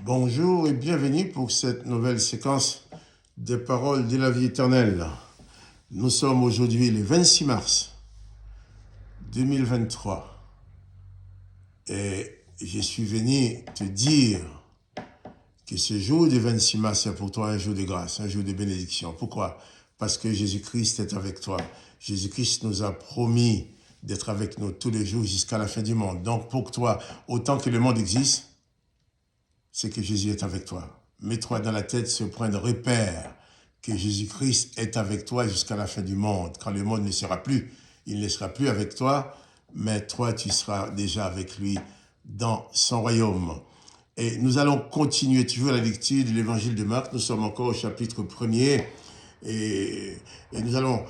Bonjour et bienvenue pour cette nouvelle séquence des paroles de la vie éternelle. Nous sommes aujourd'hui le 26 mars 2023 et je suis venu te dire que ce jour du 26 mars est pour toi un jour de grâce, un jour de bénédiction. Pourquoi? Parce que Jésus-Christ est avec toi. Jésus-Christ nous a promis d'être avec nous tous les jours jusqu'à la fin du monde. Donc pour toi, autant que le monde existe, c'est que Jésus est avec toi. Mets-toi dans la tête ce point de repère, que Jésus-Christ est avec toi jusqu'à la fin du monde. Quand le monde ne sera plus, il ne sera plus avec toi, mais toi, tu seras déjà avec lui dans son royaume. Et nous allons continuer toujours la lecture de l'évangile de Marc. Nous sommes encore au chapitre 1er et nous allons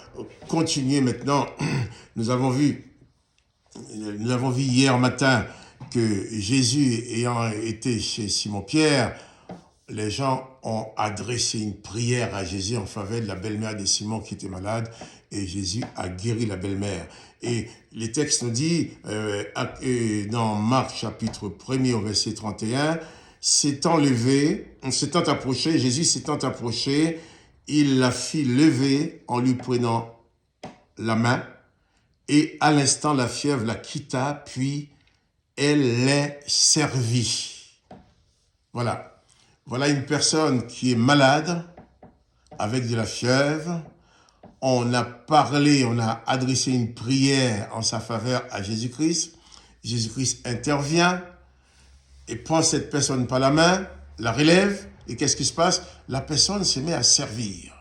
continuer maintenant. Nous avons vu hier matin que Jésus ayant été chez Simon-Pierre, les gens ont adressé une prière à Jésus en faveur de la belle-mère de Simon qui était malade et Jésus a guéri la belle-mère. Et le texte nous dit, dans Marc chapitre 1er au verset 31, Jésus s'étant approché, il la fit lever en lui prenant la main et à l'instant la fièvre la quitta, puis elle les servit. Voilà une personne qui est malade, avec de la fièvre. On a parlé, on a adressé une prière en sa faveur à Jésus-Christ. Jésus-Christ intervient et prend cette personne par la main, la relève, et qu'est-ce qui se passe? La personne se met à servir.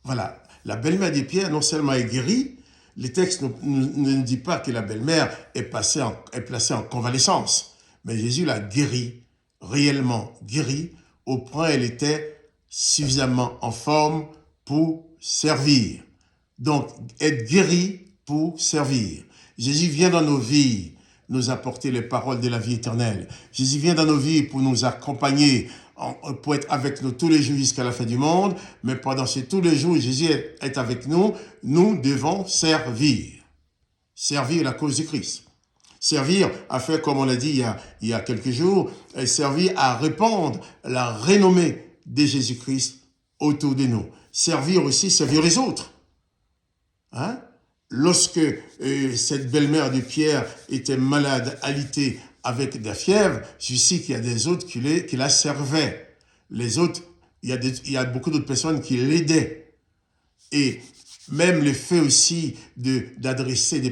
Voilà, la belle-mère de Pierre non seulement est guérie, le texte ne dit pas que la belle-mère est placée en convalescence, mais Jésus l'a guérie, réellement guérie, au point où elle était suffisamment en forme pour servir. Donc, être guéri pour servir. Jésus vient dans nos vies nous apporter les paroles de la vie éternelle. Jésus vient dans nos vies pour nous accompagner, pour être avec nous tous les jours jusqu'à la fin du monde, mais pendant tous les jours, Jésus est avec nous, nous devons servir. Servir la cause du Christ. Servir à faire, comme on l'a dit il y a quelques jours, servir à répandre la renommée de Jésus-Christ autour de nous. Servir aussi, servir les autres. Hein? Lorsque cette belle-mère de Pierre était malade, alitée avec de la fièvre, je sais qu'il y a des autres qui la servaient. Les autres, il y a beaucoup d'autres personnes qui l'aidaient. Et même le fait aussi d'adresser, de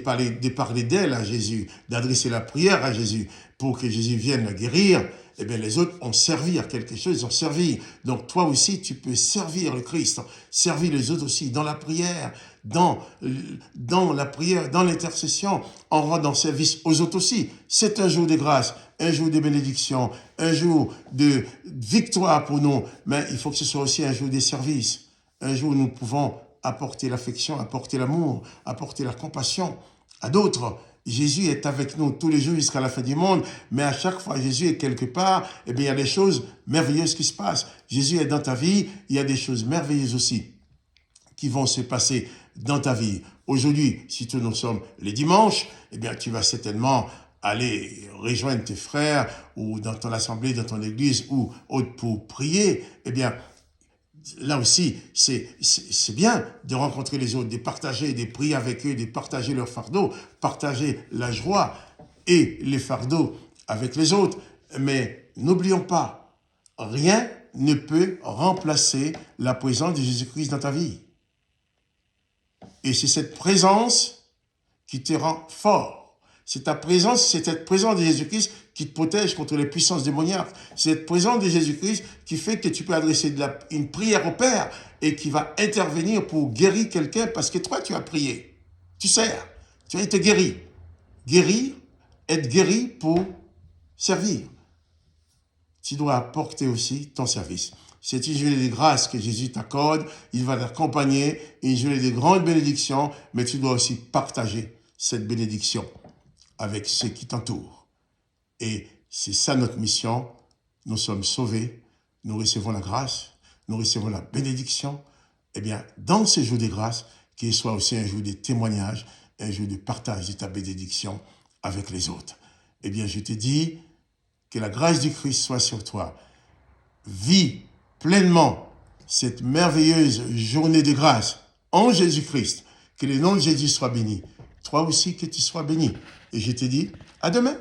parler d'elle à Jésus, d'adresser la prière à Jésus pour que Jésus vienne la guérir, eh bien les autres ont servi à quelque chose, ils ont servi. Donc toi aussi, tu peux servir le Christ, servir les autres aussi dans la prière, dans la prière, dans l'intercession, en rendant service aux autres aussi. C'est un jour de grâce, un jour de bénédiction, un jour de victoire pour nous, mais il faut que ce soit aussi un jour de service, un jour où nous pouvons apporter l'affection, apporter l'amour, apporter la compassion à d'autres. Jésus est avec nous tous les jours jusqu'à la fin du monde, mais à chaque fois Jésus est quelque part, eh bien il y a des choses merveilleuses qui se passent. Jésus est dans ta vie, il y a des choses merveilleuses aussi qui vont se passer dans ta vie. Aujourd'hui, si nous sommes les dimanches, eh bien tu vas certainement aller rejoindre tes frères ou dans ton assemblée, dans ton église ou autre pour prier. Eh bien, là aussi, c'est bien de rencontrer les autres, de partager, de prier avec eux, de partager leurs fardeaux, partager la joie et les fardeaux avec les autres. Mais n'oublions pas, rien ne peut remplacer la présence de Jésus-Christ dans ta vie. Et c'est cette présence qui te rend fort. C'est cette présence de Jésus-Christ qui te protège contre les puissances démoniaques. C'est cette présence de Jésus-Christ qui fait que tu peux adresser une prière au Père et qui va intervenir pour guérir quelqu'un parce que toi, tu as prié. Tu sers. Tu as été guéri. Guérir, être guéri pour servir. Tu dois apporter aussi ton service. C'est une journée de grâce que Jésus t'accorde. Il va t'accompagner. Une journée de grande bénédiction, mais tu dois aussi partager cette bénédiction avec ceux qui t'entourent. Et c'est ça notre mission. Nous sommes sauvés, nous recevons la grâce, nous recevons la bénédiction. Eh bien, dans ce jour de grâce, qu'il soit aussi un jour de témoignage, un jour de partage de ta bénédiction avec les autres. Eh bien, je te dis, Que la grâce du Christ soit sur toi. Vis pleinement cette merveilleuse journée de grâce en Jésus-Christ. Que le nom de Jésus soit béni. Toi aussi que tu sois béni. Et je te dis à demain.